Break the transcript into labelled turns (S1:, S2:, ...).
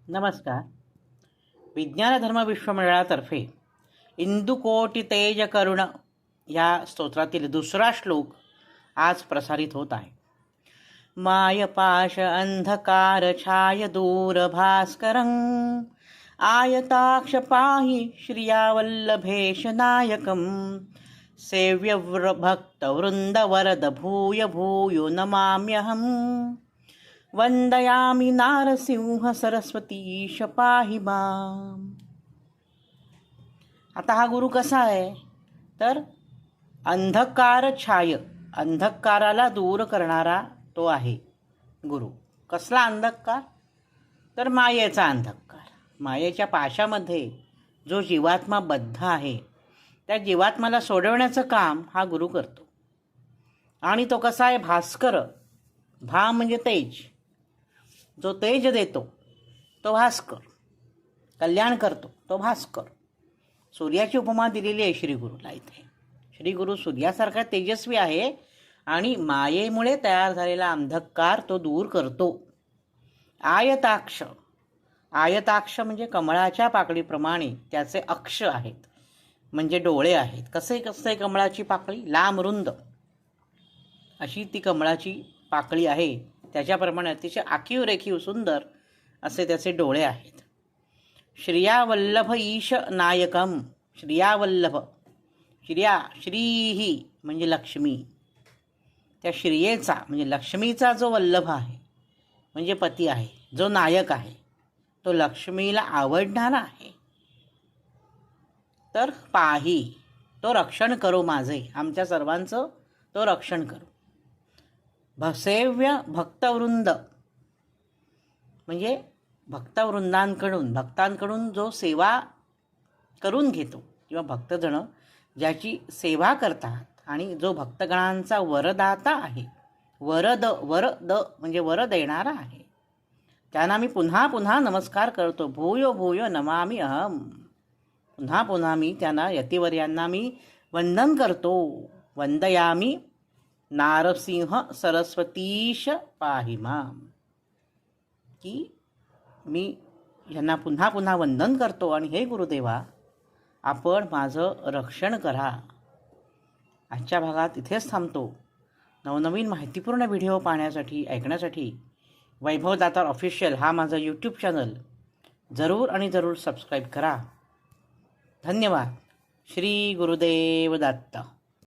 S1: नमस्कार. विज्ञान धर्म विश्वमंडळातर्फे इंदुकोटी तेज करुण या स्तोत्रातील दुसरा श्लोक आज प्रसारित होत आहे. माय पाश अंधकार छाय दूर भास्करं आयताक्ष पाहि श्रियावल्लभेश नायकं सेव्य भक्त वृंद वरद भूय भूयो नमाम्यहम् वंदयामि नारसिंह सरस्वतीश पाहि माम. आता हा गुरु कसा आहे तर अंधकार छाय, अंधकाराला दूर करणारा तो आहे गुरु. कसला अंधकार तर मायेचा अंधकार. मायेच्या पाशामध्ये जो जीवात्मा बद्ध आहे त्या जीवात्माला सोडवण्याचं काम हा गुरु करतो. आणि तो कसा आहे भास्कर. भा म्हणजे तेज, जो तेज देतो तो भास्कर, कल्याण करतो तो भास्कर. सूर्याची उपमा दिलेली आहे श्रीगुरूला इथे. श्रीगुरू सूर्यासारखा तेजस्वी आहे आणि मायेमुळे तयार झालेला अंधकार तो दूर करतो. आयताक्ष, आयताक्ष म्हणजे कमळाच्या पाकळीप्रमाणे त्याचे अक्ष आहेत, म्हणजे डोळे आहेत. कसे कसे कमळाची पाकळी लांब रुंद अशी ती कमळाची पाकळी आहे. त्याच्याप्रमाणे अतिशय आखीव रेखीव सुंदर असे त्याचे डोळे आहेत. श्रियावल्लभ ईश नायकम, श्रियावल्लभ, श्रिया श्रीही म्हणजे लक्ष्मी. त्या श्रियेचा म्हणजे लक्ष्मीचा जो वल्लभ आहे म्हणजे पती आहे, जो नायक आहे तो लक्ष्मीला आवडणारा आहे. तर पाही, तो रक्षण करो माझे, आमच्या सर्वांचं तो रक्षण करो. सेव्य भक्तवृंद म्हणजे भक्तांकडून जो सेवा करून घेतो किंवा भक्तजण ज्याची सेवा करतात आणि जो भक्तगणांचा वरदाता आहे, वरद म्हणजे वर देणारा आहे, त्यांना मी पुन्हा पुन्हा नमस्कार करतो. भूयो भूयो नमामि अहम. पुन्हा पुन्हा मी त्यांना यतिवर्यांना मी वंदन करतो. वंदयामी नारसिंह सरस्वतीश पाहि माम, की मी यांना पुन्हा पुन्हा वंदन करतो आणि हे गुरुदेवा आपण माझं रक्षण करा. आजच्या भागात इथेच थांबतो. नवनवीन माहितीपूर्ण व्हिडिओ पाहण्यासाठी ऐकण्यासाठी वैभव दातार ऑफिशियल हा माझा यूट्यूब चॅनल जरूर आणि जरूर सबस्क्राईब करा. धन्यवाद. श्री गुरुदेव दत्त.